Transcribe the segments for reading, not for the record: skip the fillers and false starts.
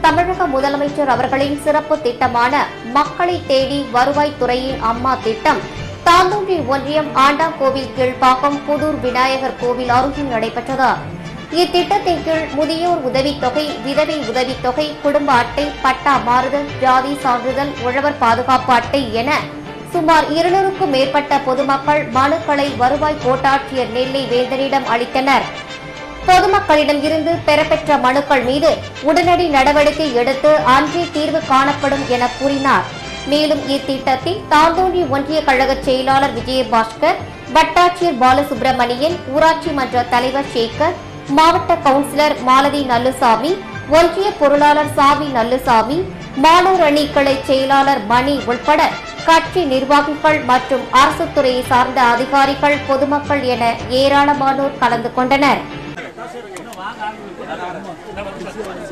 தமிழக முதலமைச்சர் அவர்களின் சிறப்பு திட்டமான மக்களை தேடி வருவாய்த்துறையின் அம்மா திட்டம் தாந்தோன்றி ஒன்றியம் ஆண்டாங்கோவில் கீழ்ப்பாக்கம் புதூர் விநாயகர் கோவில் அருகில் நடைபெற்றது. இத்திட்டத்தின் கீழ் முதியோர் உதவித்தொகை, விதவை உதவித்தொகை, குடும்ப அட்டை, பட்டா மாறுதல், ஜாதி சான்றிதழ், உழவர் பாதுகாப்பு அட்டை என சுமார் 200க்கும் மேற்பட்ட பொதுமக்கள் மனுக்களை வருவாய் கோட்டாட்சியர் நெல்லை வேந்தனிடம் அளித்தனர். பொதுமக்களிடம் இருந்து பெறப்பெற்ற மனுக்கள் மீது உடனடி நடவடிக்கை எடுத்து அன்றே தீர்வு காணப்படும் என கூறினார். மேலும் இத்திட்டத்தில் தாந்தோன்றி ஒன்றிய கழக செயலாளர் விஜயபாஸ்கர், வட்டாட்சியர் பாலசுப்ரமணியன், ஊராட்சி மன்ற தலைவர் சேகர், மாவட்ட கவுன்சிலர் மாலதி நல்லுசாமி, ஒன்றிய பொருளாளர் சாவி நல்லுசாமி, மாணவர் அணி கிளை செயலாளர் மணி உள்பட கட்சி நிர்வாகிகள் மற்றும் அரசு துறையை சார்ந்த அதிகாரிகள், பொதுமக்கள் என ஏராளமானோர் கலந்து கொண்டனர்.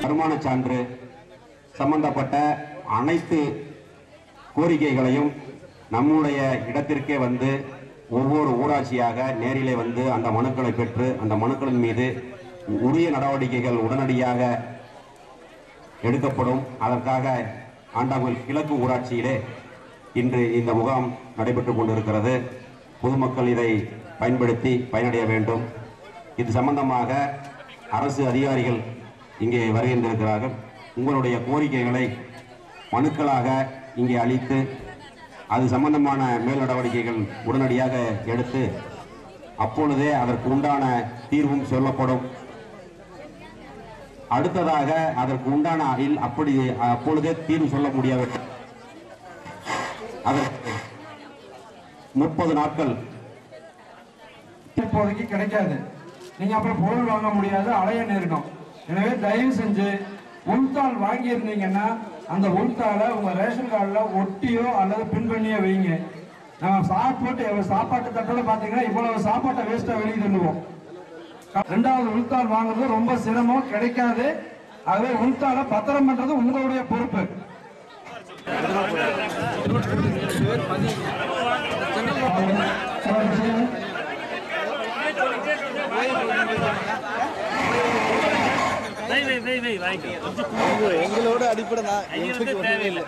வருமான சான்று சம்பந்தப்பட்ட அனைத்து கோரிக்கைகளையும் நம்முடைய இடத்திற்கே வந்து ஒவ்வொரு ஊராட்சியாக நேரிலே வந்து அந்த மனுக்களை பெற்று அந்த மனுக்களின் மீது உரிய நடவடிக்கைகள் உடனடியாக எடுக்கப்படும். அதற்காக ஆண்டாங்கோவில் கிழக்கு ஊராட்சியிலே இன்று இந்த முகாம் நடைபெற்றுக் கொண்டிருக்கிறது. பொதுமக்கள் இதை பயன்படுத்தி பயனடைய வேண்டும். இது சம்பந்தமாக அரசு அதிகாரிகள் இங்கே வருகின்றிருக்கிறார்கள். உங்களுடைய கோரிக்கைகளை மனுக்களாக இங்கே அளித்து அது சம்பந்தமான மேல் நடவடிக்கைகள் உடனடியாக எடுத்து அப்பொழுதே அதற்கு உண்டான தீர்வும் சொல்லப்படும். அடுத்ததாக அதற்கு உண்டான அப்பொழுதே தீர்வு சொல்ல முடியாது. அதற்கு 30 நாட்கள் இப்போதைக்கு கிடைக்காது. நீங்க அப்புறம் பொருள் வாங்க முடியாது, அலைய நேரிடும். எனவே தயவு செஞ்சு உள்தாள் வாங்கி இருந்தீங்கன்னா அந்த உள்தாளை உங்க ரேஷன் கார்டில் ஒட்டியோ அல்லது பின் பண்ணியோ வைங்க. நம்ம சாப்பாட்டு தட்டோட பார்த்தீங்கன்னா இவ்வளவு சாப்பாட்டை வேஸ்டா வெளியே தள்ளுவோம். 2வது உள்தாள் வாங்குறது ரொம்ப சிரமம், கிடைக்காது. ஆகவே உள்தாளை பத்திரம் பண்றது உங்களுடைய பொறுப்பு. எங்களோட அடிப்படை தேவையில்லை.